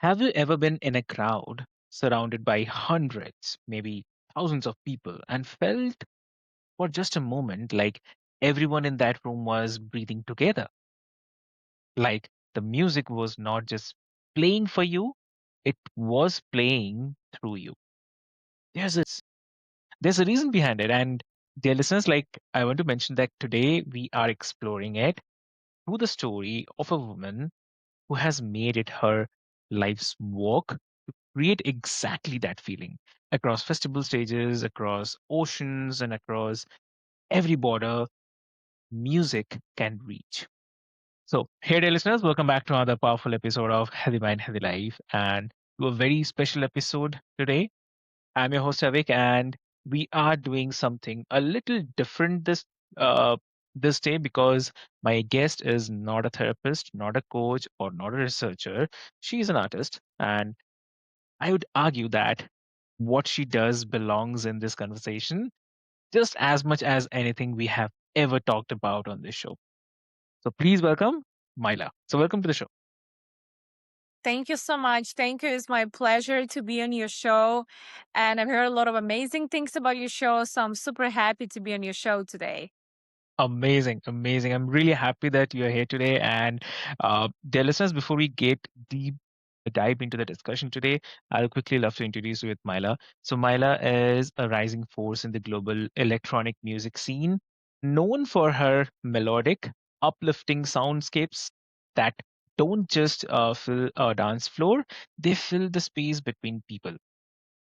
Have you ever been in a crowd surrounded by hundreds, maybe thousands of people, and felt for just a moment like everyone in that room was breathing together? Like the music was not just playing for you, it was playing through you. There's a reason behind it. And dear listeners, like I want to mention that today we are exploring it through the story of a woman who has made it her life's work to create exactly that feeling across festival stages, across oceans, and across every border music can reach. So, here, dear listeners, welcome back to another powerful episode of Healthy Mind, Healthy Life, and to a very special episode today. I'm your host Avik, and we are doing something a little different uh, this day because my guest is not a therapist, not a coach, or not a researcher. She is an artist, and I would argue that what she does belongs in this conversation just as much as anything we have ever talked about on this show. So please welcome Myla. So welcome to the show. Thank you so much. Thank you. It's my pleasure to be on your show. And I've heard a lot of amazing things about your show. So I'm super happy to be on your show today. Amazing, amazing. I'm really happy that you're here today. And dear listeners, before we get deep dive into the discussion today, I'll quickly love to introduce you with Myla. So Myla is a rising force in the global electronic music scene, known for her melodic, uplifting soundscapes that don't just fill a dance floor, they fill the space between people.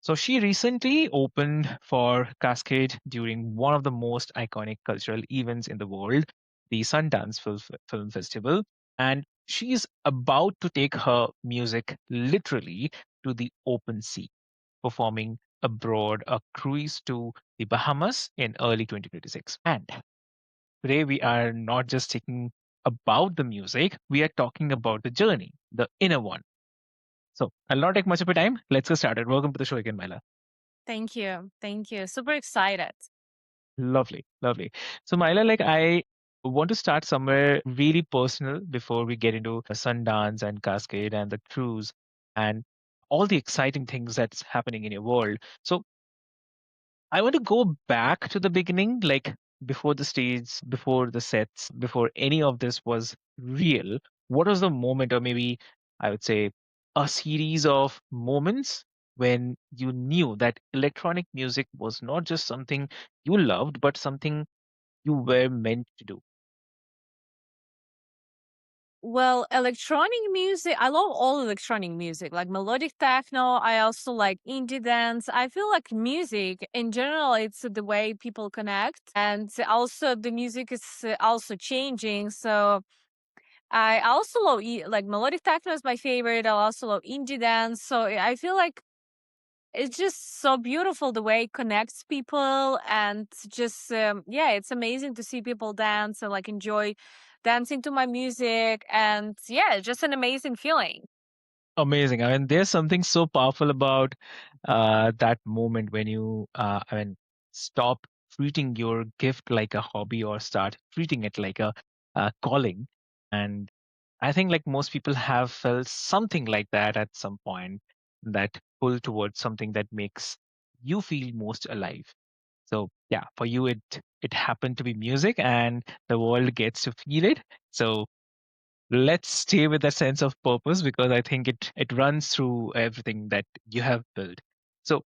So she recently opened for Cascade during one of the most iconic cultural events in the world, the Sundance Film Festival, and she's about to take her music literally to the open sea, performing abroad a cruise to the Bahamas in early 2026. And today we are not just talking about the music, we are talking about the journey, the inner one. So I'll not take much of your time. Let's get started. Welcome to the show again, Myla. Thank you. Thank you. Super excited. Lovely, lovely. So, Myla, like I want to start somewhere really personal before we get into Sundance and Cascade and the cruise and all the exciting things that's happening in your world. So, I want to go back to the beginning, like before the stage, before the sets, before any of this was real. What was the moment, or maybe I would say a series of moments when you knew that electronic music was not just something you loved, but something you were meant to do? Well, electronic music, I love all electronic music, like melodic techno. I also like indie dance. I feel like music in general, it's the way people connect. And also, the music is also changing. So, I also love like melodic techno is my favorite. I also love indie dance. So I feel like it's just so beautiful the way it connects people and just yeah, it's amazing to see people dance and like enjoy dancing to my music and yeah, it's just an amazing feeling. Amazing. I mean, there's something so powerful about that moment when stop treating your gift like a hobby or start treating it like a calling. And I think like most people have felt something like that at some point, that pull towards something that makes you feel most alive. So yeah, for you it happened to be music and the world gets to feel it. So let's stay with that sense of purpose because I think it runs through everything that you have built. So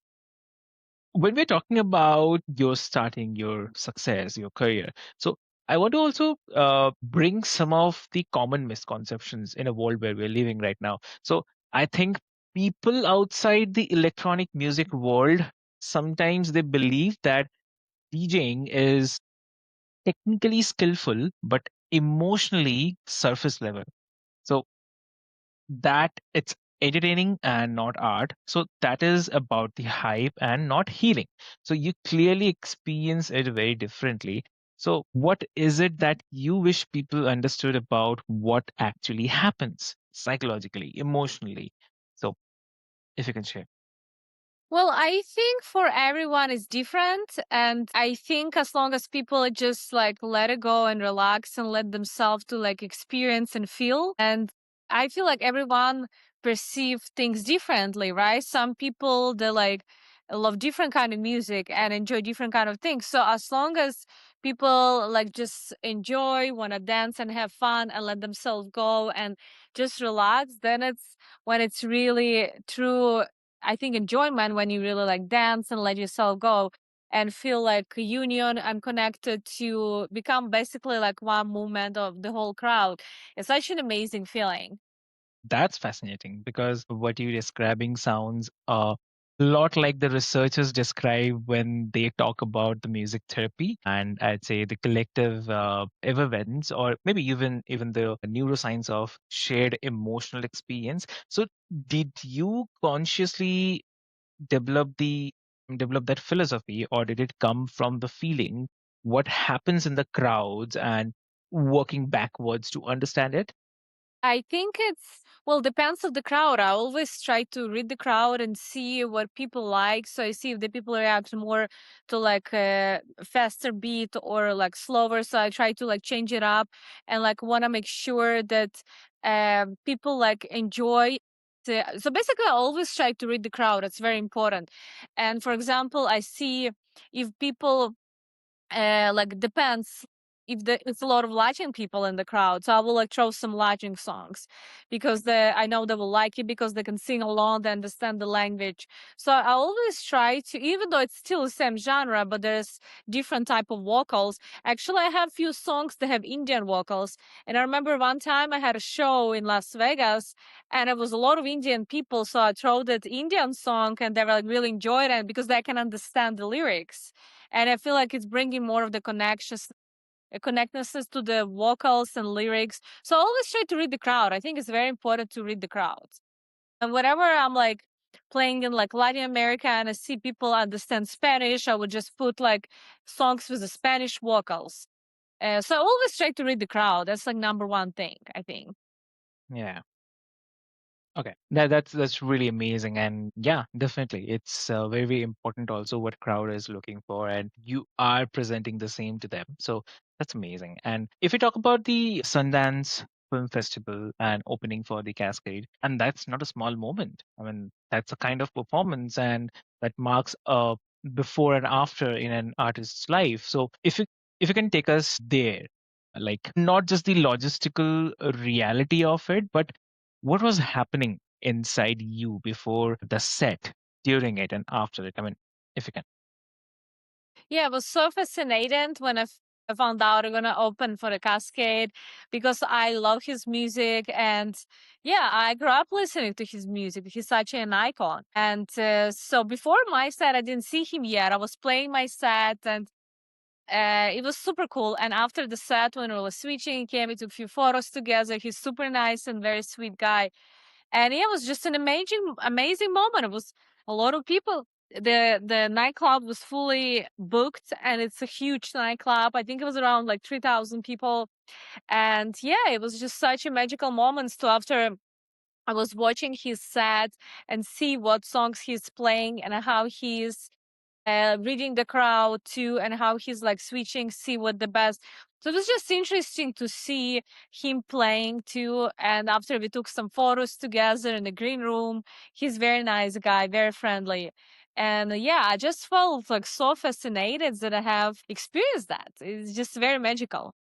when we're talking about your starting, your success, your career, so I want to also bring some of the common misconceptions in a world where we're living right now. So I think people outside the electronic music world, sometimes they believe that DJing is technically skillful but emotionally surface level. So that it's entertaining and not art. So that is about the hype and not healing. So you clearly experience it very differently. So what is it that you wish people understood about what actually happens psychologically, emotionally? So if you can share. Well, I think for everyone is different. And I think as long as people just like let it go and relax and let themselves to like experience and feel. And I feel like everyone perceive things differently, right? Some people they like love different kind of music and enjoy different kind of things. So as long as people like just enjoy, want to dance and have fun and let themselves go and just relax, then it's when it's really true, I think, enjoyment, when you really like dance and let yourself go and feel like a union and connected to become basically like one movement of the whole crowd. It's such an amazing feeling. That's fascinating because what you're describing sounds a lot like the researchers describe when they talk about the music therapy, and I'd say the collective events, or maybe even the neuroscience of shared emotional experience. So, did you consciously develop the develop that philosophy, or did it come from the feeling what happens in the crowds and working backwards to understand it? I think it's well depends of the crowd. I always try to read the crowd and see what people like. So I see if the people react more to like a faster beat or like slower. So I try to like change it up and like want to make sure that people like enjoy. So basically, I always try to read the crowd. It's very important. And for example, I see if people like depends if it's a lot of Latin people in the crowd, so I will like throw some Latin songs because I know they will like it because they can sing along, they understand the language. So I always try to, even though it's still the same genre, but there's different type of vocals. Actually, I have few songs that have Indian vocals, and I remember one time I had a show in Las Vegas, and it was a lot of Indian people, so I throw that Indian song, and they were like really enjoyed it because they can understand the lyrics, and I feel like it's bringing more of the connectedness to the vocals and lyrics. So I always try to read the crowd. I think it's very important to read the crowds. And whenever I'm like playing in like Latin America and I see people understand Spanish, I would just put like songs with the Spanish vocals. So I always try to read the crowd. That's like number one thing, I think. Yeah. Okay, that's really amazing, and yeah, definitely, it's very very important also what crowd is looking for, and you are presenting the same to them. So that's amazing. And if we talk about the Sundance Film Festival and opening for the Cascade, and that's not a small moment. I mean, that's a kind of performance, and that marks a before and after in an artist's life. So if you can take us there, like not just the logistical reality of it, but what was happening inside you before the set, during it, and after it? I mean, if you can. Yeah, it was so fascinating when I found out I'm gonna open for the Cascade because I love his music, and yeah, I grew up listening to his music. He's such an icon. And so before my set, I didn't see him yet. I was playing my set, and it was super cool. And after the set, when we were switching, he came, we took a few photos together. He's super nice and very sweet guy. And yeah, it was just an amazing moment. It was a lot of people. The nightclub was fully booked, and it's a huge nightclub. I think it was around like 3,000 people. And yeah, it was just such a magical moment. So after I was watching his set and see what songs he's playing and how he's reading the crowd too, and how he's like switching, see what the best. So it was just interesting to see him playing too. And after we took some photos together in the green room, he's very nice guy, very friendly. And yeah, I just felt like so fascinated that I have experienced that. It's just very magical.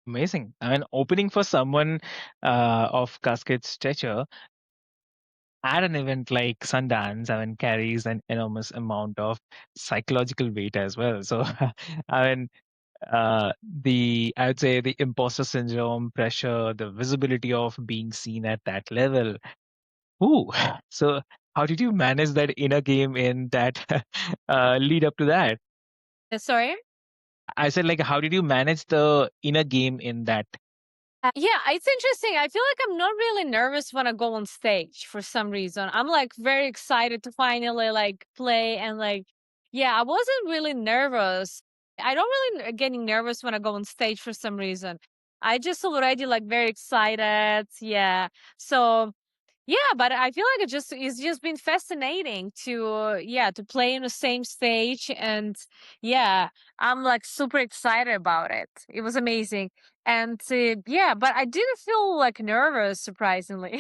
Amazing. I mean, opening for someone of Cascade's stature at an event like Sundance, I mean, carries an enormous amount of psychological weight as well. So, I mean, the I would say the imposter syndrome, pressure, the visibility of being seen at that level. Ooh, so how did you manage that inner game in that lead up to that? Sorry? I said, like, how did you manage the inner game in that? Yeah, it's interesting. I feel like I'm not really nervous when I go on stage for some reason. I'm like very excited to finally like play and like, yeah, I wasn't really nervous. I don't really getting nervous when I go on stage for some reason. I just already like very excited. Yeah. So yeah, but I feel like it's just been fascinating to yeah, to play in the same stage, and yeah, I'm like super excited about it. It was amazing. And yeah, but I didn't feel like nervous surprisingly.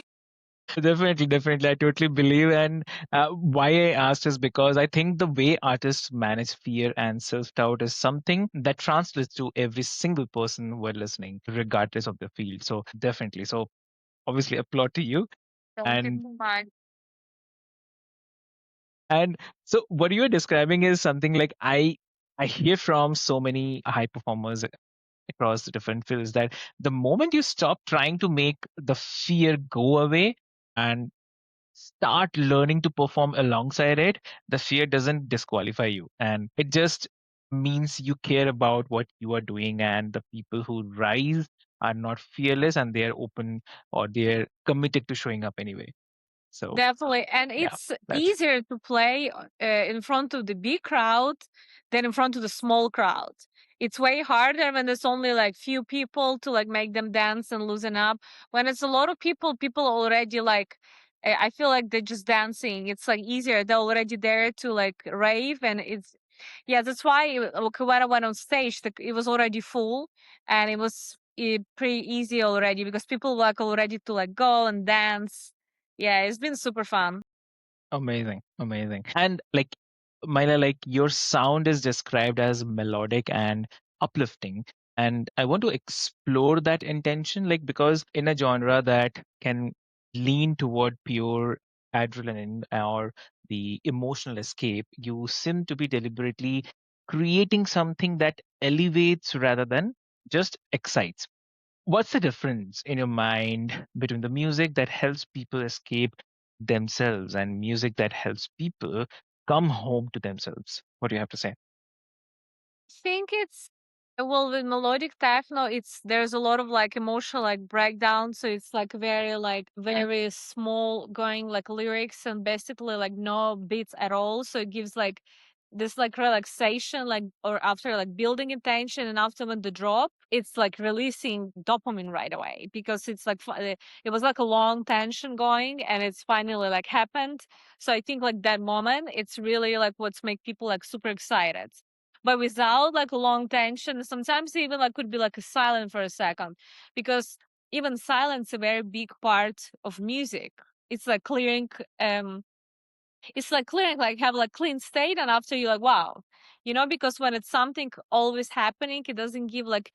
Definitely, definitely. I totally believe. And why I asked is because I think the way artists manage fear and self doubt is something that translates to every single person who are listening, regardless of the field. So, definitely. So, obviously, applaud to you. Thank you And so much. and so, what you are describing is something like I hear from so many high performers across the different fields that the moment you stop trying to make the fear go away and start learning to perform alongside it, the fear doesn't disqualify you. And it just means you care about what you are doing. And the people who rise are not fearless and they're open or they're committed to showing up anyway. So, Definitely. And yeah, it's that's easier to play in front of the big crowd than in front of the small crowd. It's way harder when there's only like few people to like make them dance and loosen up. When it's a lot of people, people already like, I feel like they're just dancing. It's like easier. They're already there to like rave. And it's, yeah, that's why okay, when I went on stage, it was already full and it was pretty easy already because people like already to like go and dance. Yeah, it's been super fun. amazing, amazing. And like, Myla, like your sound is described as melodic and uplifting. And I want to explore that intention, like, because in a genre that can lean toward pure adrenaline or the emotional escape, you seem to be deliberately creating something that elevates rather than just excites. What's the difference in your mind between the music that helps people escape themselves and music that helps people come home to themselves? What do you have to say? Think it's well with melodic techno it's there's a lot of like emotional like breakdown, so it's like very small going like lyrics and basically like no beats at all, so it gives like this like relaxation like or after like building intention and after when the drop it's like releasing dopamine right away because it's like it was like a long tension going and it's finally like happened. So I think like that moment it's really like what's make people like super excited, but without like a long tension. Sometimes even like could be like a silent for a second, because even silence a very big part of music. It's like clearing, it's like clearing, like have like clean state, and after you like wow, because when it's something always happening, it doesn't give like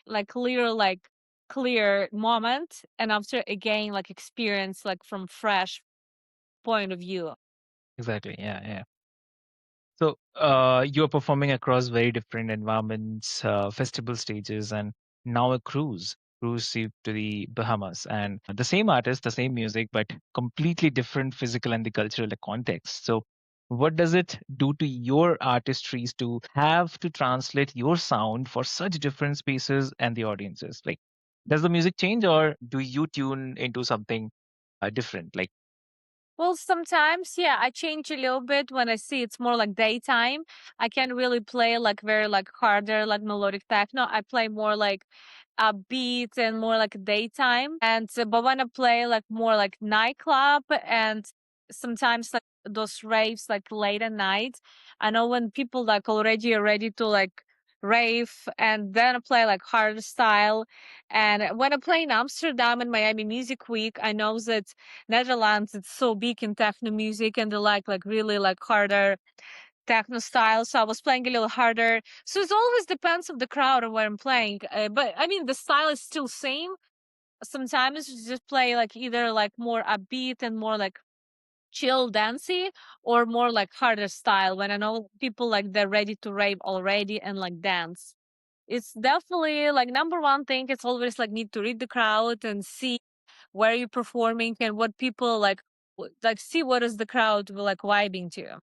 clear moment, and after again like experience like from fresh point of view. Exactly. Yeah, yeah. So you're performing across very different environments, festival stages, and now a cruise ship to the Bahamas. And the same artist, the same music, but completely different physical and the cultural context. So what does it do to your artistries to have to translate your sound for such different spaces and the audiences? Like, does the music change, or do you tune into something different? Like, Well, sometimes, yeah, I change a little bit when I see it's more like daytime. I can really play like very like harder, like melodic techno. I play more like beat and more like daytime. And but when I play like more like nightclub and sometimes like those raves like late at night, I know when people like already are ready to like rave, and then I play like hard style. And when I play in Amsterdam and Miami Music Week, I know that Netherlands, it's so big in techno music and they like really like harder techno style. So I was playing a little harder. So it always depends of the crowd and where I'm playing. But I mean, the style is still same. Sometimes you just play like either like more upbeat and more like chill dancey, or more like harder style when I know people like they're ready to rave already and like dance. It's definitely like number one thing. It's always like need to read the crowd and see where you're performing and what people like, like see what is the crowd like vibing to,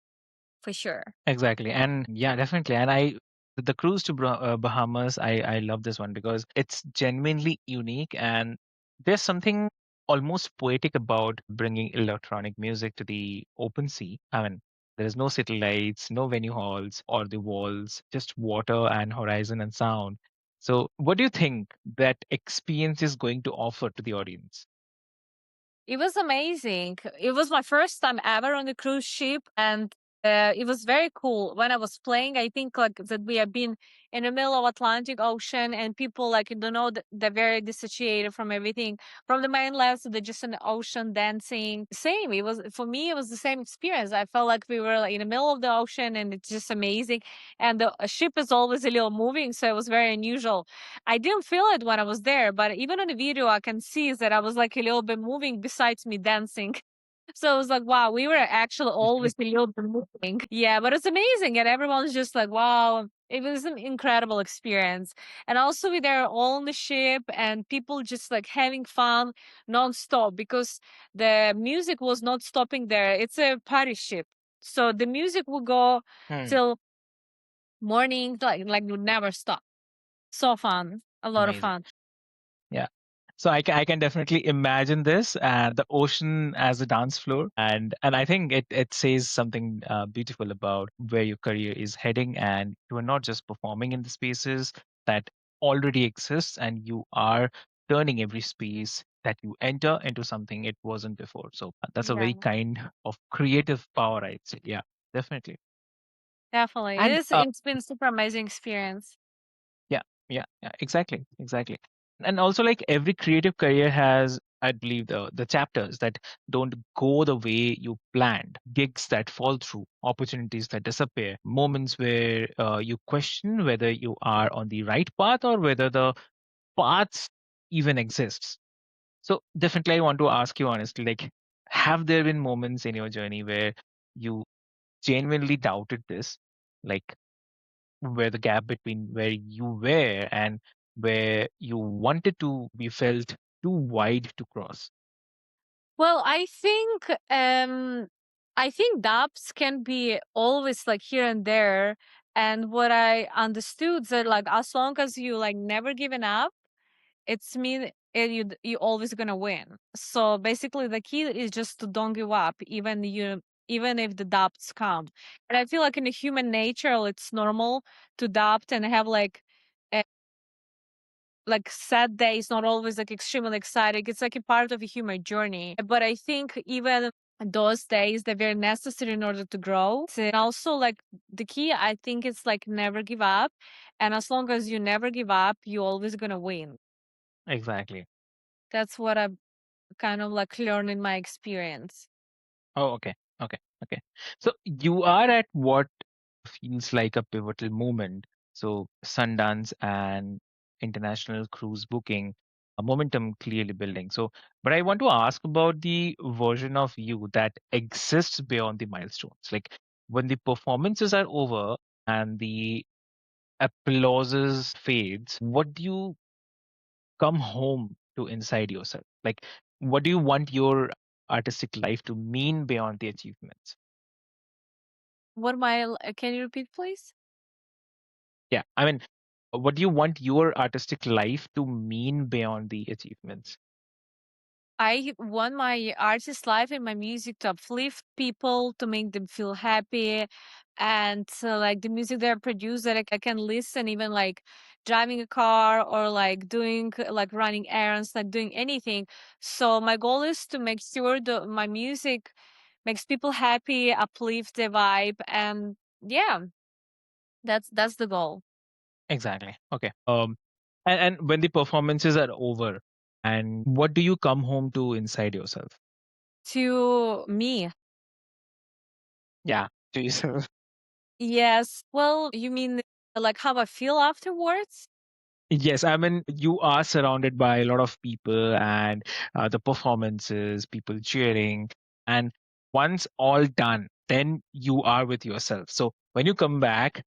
for sure. exactly. And yeah, definitely. And the cruise to Bahamas, I love this one because it's genuinely unique and there's something almost poetic about bringing electronic music to the open sea. I mean, there is no city lights, no venue halls or the walls, just water and horizon and sound. So, what do you think that experience is going to offer to the audience? It was amazing. It was my first time ever on a cruise ship, and It was very cool when I was playing. I think like that we have been in the middle of Atlantic Ocean, and people like you don't know they're very dissociated from everything, from the mainland, so they're just in the ocean dancing. Same. It was for me. It was the same experience. I felt like we were like in the middle of the ocean, and it's just amazing. And the ship is always a little moving, so it was very unusual. I didn't feel it when I was there, but even on the video, I can see that I was like a little bit moving besides me dancing. So it was like, wow, we were actually always a little bit moving. Yeah, but it's amazing. And everyone's just like, wow, it was an incredible experience. And also we were all on the ship and people just like having fun nonstop because the music was not stopping there. It's a party ship. So the music will go Hmm, till morning, like would never stop. So fun. A lot of amazing. fun. Yeah. So I can definitely imagine this and the ocean as a dance floor, and I think it says something beautiful about where your career is heading, and you are not just performing in the spaces that already exists, and you are turning every space that you enter into something it wasn't before. So that's a Yeah, very kind of creative power, I'd say. Yeah, definitely. definitely. And It's been super amazing experience. yeah, yeah, exactly, exactly. And also, like every creative career has, I believe, the chapters that don't go the way you planned, gigs that fall through, opportunities that disappear, moments where you question whether you are on the right path or whether the paths even exists. So definitely, I want to ask you honestly, like, have there been moments in your journey where you genuinely doubted this? Like where the gap between where you were and where you wanted to be felt too wide to cross. Well, I think dubs can be always like here and there. And what I understood that like as long as you like never giving up, it's mean you always gonna win. So basically the key is just to don't give up even if the doubts come. And I feel like in the human nature it's normal to doubt and have like sad days, not always like extremely exciting. It's like a part of a human journey. But I think even those days they're very necessary in order to grow. And also like the key I think it's like never give up. And as long as you never give up, you're always gonna win. Exactly. That's what I've kind of like learned in my experience. Oh, okay. Okay. Okay. So you are at what feels like a pivotal moment. So Sundance and international cruise booking, a momentum clearly building. So, but I want to ask about the version of you that exists beyond the milestones. Like when the performances are over and the applauses fades, what do you come home to inside yourself? Like, what do you want your artistic life to mean beyond the achievements? What my can you repeat please? Yeah, I mean, what do you want your artistic life to mean beyond the achievements? I want my artist life and my music to uplift people, to make them feel happy, and like the music that I produce that I can listen even like driving a car or like doing like running errands, like doing anything. So my goal is to make sure that my music makes people happy, uplift their vibe, and yeah, that's the goal. Exactly. Okay. And when the performances are over, and what do you come home to inside yourself? To me, Yeah, to yourself. yes. Well, you mean like how I feel afterwards? Yes, I mean, you are surrounded by a lot of people and the performances, people cheering. And once all done, then you are with yourself. So when you come back,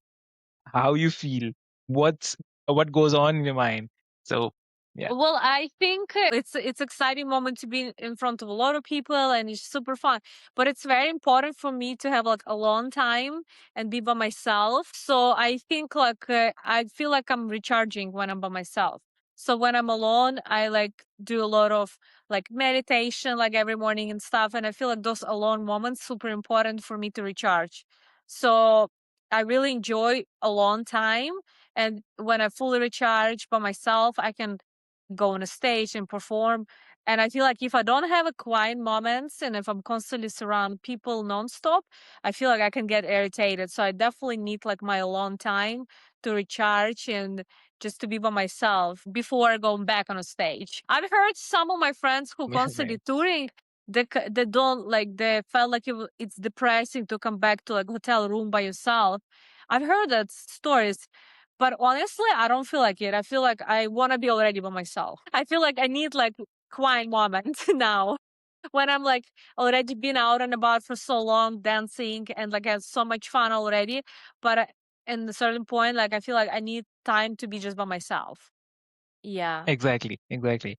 how you feel, what's what goes on in your mind. So yeah, Well, I think it's exciting moment to be in front of a lot of people and it's super fun. But it's very important for me to have like alone time and be by myself. So I think like I feel like I'm recharging when I'm by myself. So when I'm alone, I like do a lot of like meditation like every morning and stuff. And I feel like those alone moments super important for me to recharge. So I really enjoy alone time. And when I fully recharge by myself, I can go on a stage and perform. And I feel like if I don't have a quiet moments and if I'm constantly surrounded people nonstop, I feel like I can get irritated. So I definitely need like my alone time to recharge and just to be by myself before going back on a stage. I've heard some of my friends who constantly Amazing. touring, they don't like, they felt like it's depressing to come back to like hotel room by yourself. I've heard that stories, but honestly, I don't feel like it. I feel like I want to be already by myself. I feel like I need like quiet moment now when I'm like already been out and about for so long dancing and like had so much fun already. But in a certain point, like I feel like I need time to be just by myself. Yeah. Exactly, exactly.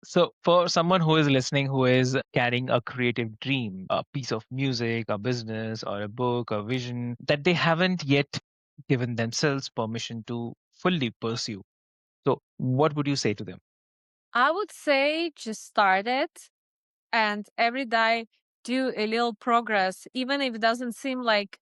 So, for someone who is listening, who is carrying a creative dream, a piece of music, a business, or a book, a vision that they haven't yet given themselves permission to fully pursue, so what would you say to them? I would say just start it and every day do a little progress, even if it doesn't seem like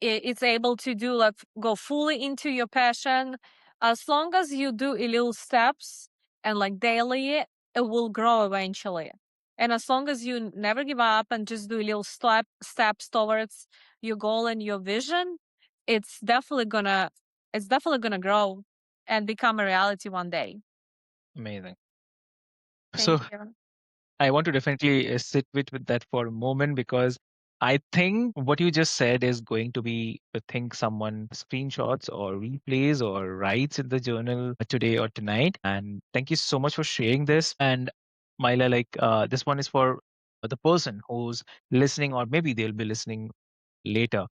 it's able to do like go fully into your passion. As long as you do a little steps and like daily, it will grow eventually. And as long as you never give up and just do a little steps towards your goal and your vision, it's definitely gonna it's definitely gonna grow and become a reality one day. Amazing. So Thank you. I want to definitely sit with that for a moment, because I think what you just said is going to be the thing someone screenshots or replays or writes in the journal today or tonight. And thank you so much for sharing this. And Myla, like this one is for the person who's listening, or maybe they'll be listening later,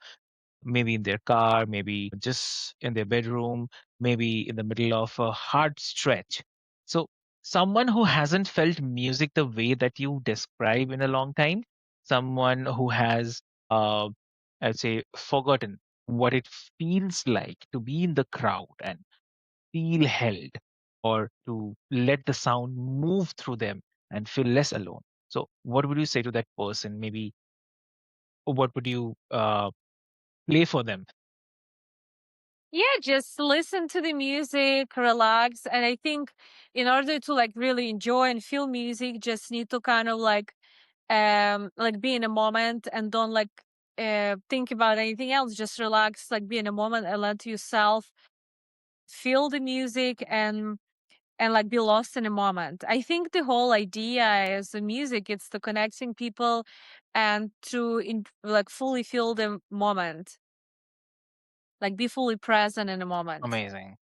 maybe in their car, maybe just in their bedroom, maybe in the middle of a hard stretch. So, someone who hasn't felt music the way that you describe in a long time, someone who has, I'd say, forgotten what it feels like to be in the crowd and feel held, or to let the sound move through them and feel less alone. So, what would you say to that person? Maybe what would you play for them? Yeah, just listen to the music, relax. And I think in order to like really enjoy and feel music, just need to kind of like be in a moment and don't like think about anything else. Just relax, like be in a moment and let yourself feel the music and like be lost in a moment. I think the whole idea is the music, it's the connecting people and to like fully feel the moment, like be fully present in a moment. Amazing.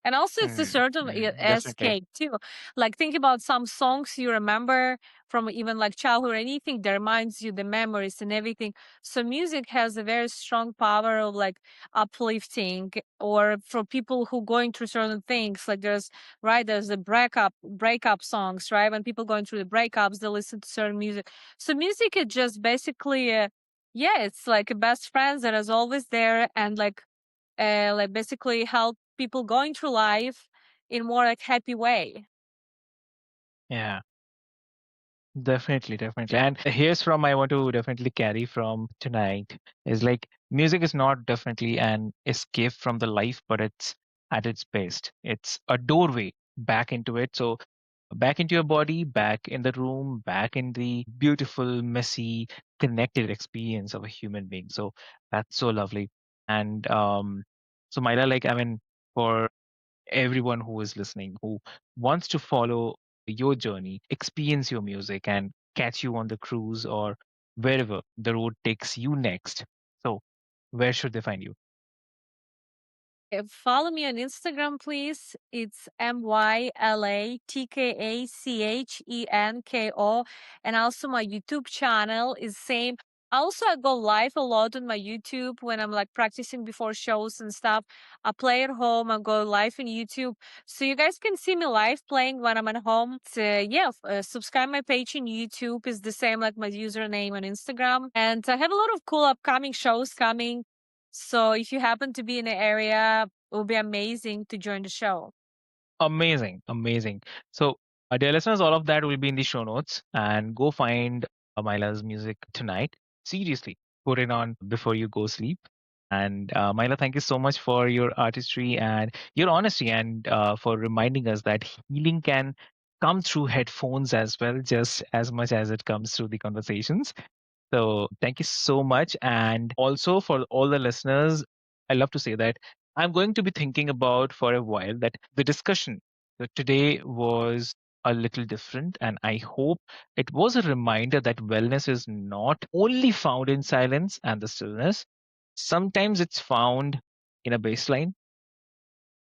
And also, it's a Mm, sort of definitely. escape too. Like think about some songs you remember from even like childhood or anything that reminds you the memories and everything. So music has a very strong power of like uplifting, or for people who going through certain things. Like there's the breakup songs, right? When people going through the breakups, they listen to certain music. So music is just basically, yeah, it's like a best friend that is always there and like basically help people going through life in more like happy way. Yeah, definitely, definitely. And here's from I want to definitely carry from tonight is like music is not definitely an escape from the life, but it's at its best. It's a doorway back into it. So back into your body, back in the room, back in the beautiful, messy, connected experience of a human being. So that's so lovely. And so Myra, like I mean, for everyone who is listening, who wants to follow your journey, experience your music, and catch you on the cruise or wherever the road takes you next. So, where should they find you? Follow me on Instagram, please. It's MYLATKACHENKO. And also my YouTube channel is same. Also, I go live a lot on my YouTube when I'm like practicing before shows and stuff. I play at home, I go live on YouTube. So you guys can see me live playing when I'm at home. So, yeah, subscribe my page on YouTube is the same like my username on Instagram. And I have a lot of cool upcoming shows coming. So if you happen to be in the area, it would be amazing to join the show. Amazing, amazing. So, dear listeners, all of that will be in the show notes, and go find Myla's music tonight. Seriously, put it on before you go sleep. And Myla, thank you so much for your artistry and your honesty, and for reminding us that healing can come through headphones as well, just as much as it comes through the conversations. So thank you so much. And also for all the listeners, I love to say that I'm going to be thinking about for a while that the discussion that today was a little different. And I hope it was a reminder that wellness is not only found in silence and the stillness. Sometimes it's found in a baseline,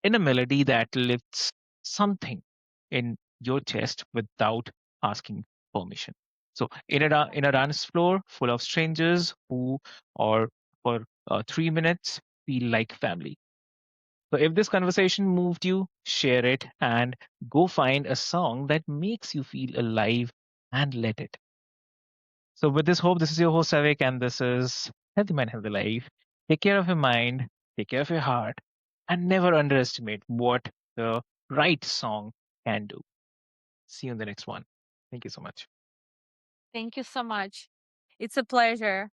in a melody that lifts something in your chest without asking permission. So, in a dance floor full of strangers who, or for 3 minutes, feel like family. So, if this conversation moved you, share it and go find a song that makes you feel alive and let it. So, with this hope, this is your host Avik, and this is Healthy Mind, Healthy Life. Take care of your mind, take care of your heart, and never underestimate what the right song can do. See you in the next one. Thank you so much. Thank you so much. It's a pleasure.